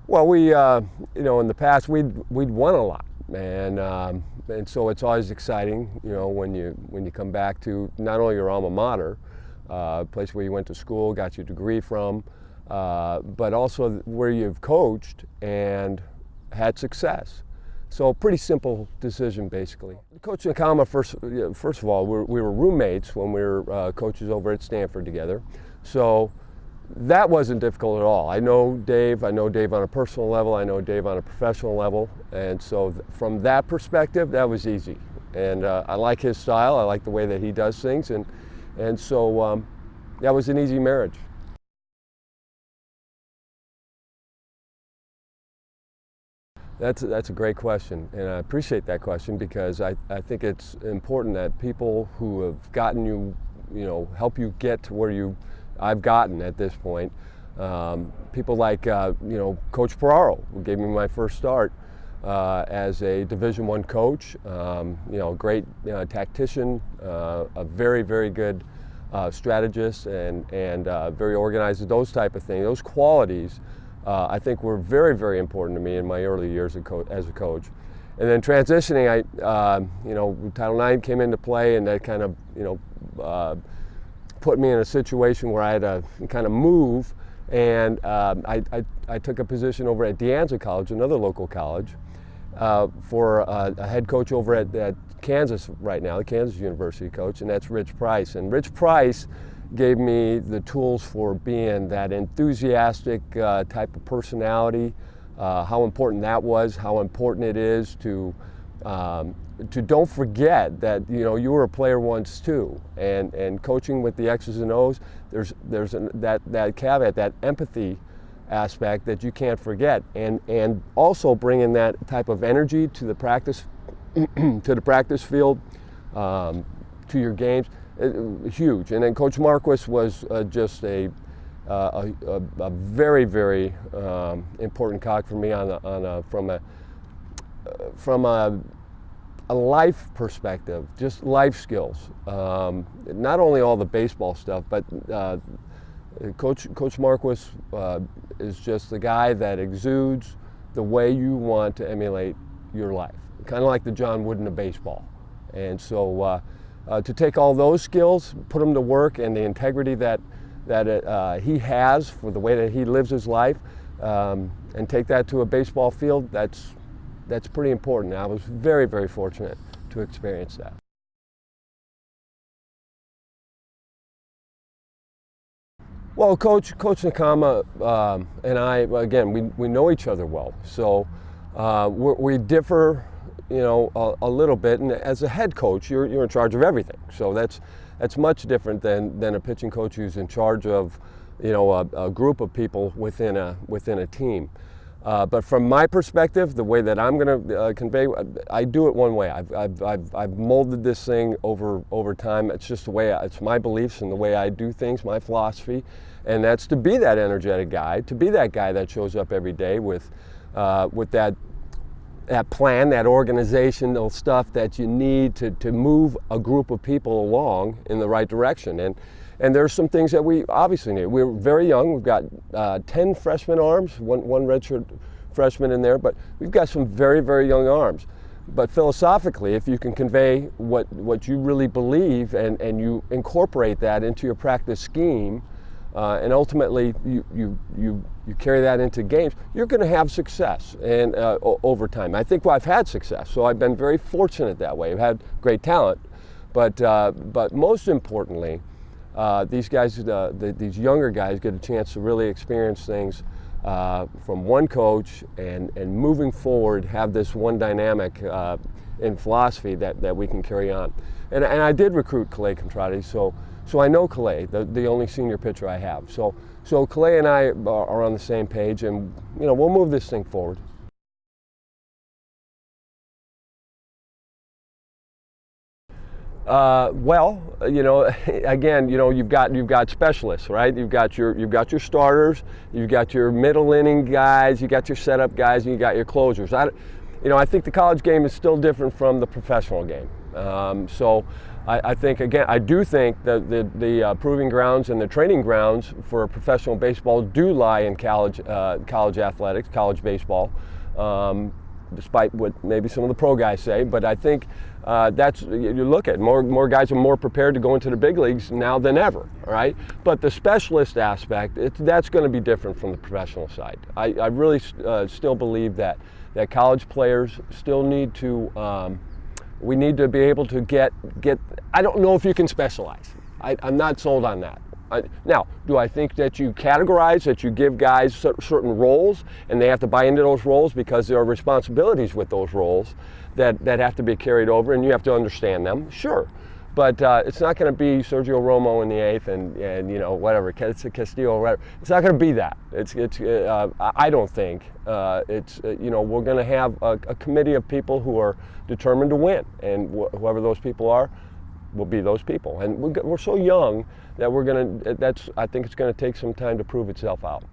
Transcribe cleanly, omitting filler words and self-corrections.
Well, in the past we'd won a lot, and so it's always exciting, when you come back to not only your alma mater, place where you went to school, got your degree from, but also where you've coached and had success. So a pretty simple decision, basically. Coach Nakama, first of all, we were roommates when we were coaches over at Stanford together. So that wasn't difficult at all. I know Dave on a personal level, I know Dave on a professional level, and so from that perspective, that was easy. And I like his style, I like the way that he does things, and so that was an easy marriage. That's a great question, and I appreciate that question because I think it's important that people who have gotten you, help you get to where I've gotten at this point. People like, Coach Ferraro, who gave me my first start as a Division I coach, great tactician, a very, very good strategist and very organized, those type of things, those qualities. I think were very, very important to me in my early years as a coach. And then transitioning, Title IX came into play, and that kind of, put me in a situation where I had to kind of move, and I took a position over at De Anza College, another local college, for a head coach over at Kansas right now, the Kansas University coach, and that's Rich Price. And Rich Price gave me the tools for being that enthusiastic type of personality, how important that was, how important it is to don't forget that you were a player once too, and coaching with the X's and O's, there's that caveat, that empathy aspect that you can't forget, and also bringing that type of energy to the practice to the practice field, to your games. Huge. And then Coach Marquis was just a very, very important cog for me from a life perspective, just life skills. Not only all the baseball stuff, but Coach Marquis is just the guy that exudes the way you want to emulate your life, kind of like the John Wooden of baseball. And so to take all those skills, put them to work, and the integrity that he has for the way that he lives his life, and take that to a baseball field, that's pretty important. I was very, very fortunate to experience that. Well, Coach Nakama and I, again, we know each other well, so we differ, a little bit. And as a head coach, you're in charge of everything. So that's much different than a pitching coach who's in charge of, a group of people within a team. But from my perspective, the way that I'm going to convey, I do it one way. I've molded this thing over time. It's just the way it's my beliefs and the way I do things, my philosophy, and that's to be that energetic guy, to be that guy that shows up every day with that plan, that organizational stuff that you need to move a group of people along in the right direction. And there's some things that we obviously need. We're very young. We've got 10 freshman arms, one redshirt freshman in there, but we've got some very, very young arms. But philosophically, if you can convey what you really believe and you incorporate that into your practice scheme, and ultimately you carry that into games, you're going to have success and over time. I think I've had success, so I've been very fortunate that way. I've had great talent, but most importantly, these guys, these younger guys, get a chance to really experience things from one coach and moving forward, have this one dynamic in philosophy that we can carry on. And I did recruit Calais Contrati, so I know Calais, the only senior pitcher I have. So Calais and I are on the same page, and we'll move this thing forward. Well, again, you've got specialists, right? You've got your starters, you've got your middle inning guys, you got your setup guys, and you got your closers. I think the college game is still different from the professional game. So I think, again, I do think that the proving grounds and the training grounds for professional baseball do lie in college athletics, college baseball, despite what maybe some of the pro guys say. But I think that's, you look at more guys are more prepared to go into the big leagues now than ever, all right? But the specialist aspect, that's going to be different from the professional side. I really still believe that college players still need to, we need to be able to get, I don't know if you can specialize. I'm not sold on that. Now, do I think that you categorize, that you give guys certain roles and they have to buy into those roles because there are responsibilities with those roles that have to be carried over and you have to understand them? Sure. But it's not going to be Sergio Romo in the eighth and you know, whatever, Castillo, whatever. It's not going to be that. I don't think. You know, we're going to have a committee of people who are determined to win, and whoever those people are will be those people. And we're so young that I think it's going to take some time to prove itself out.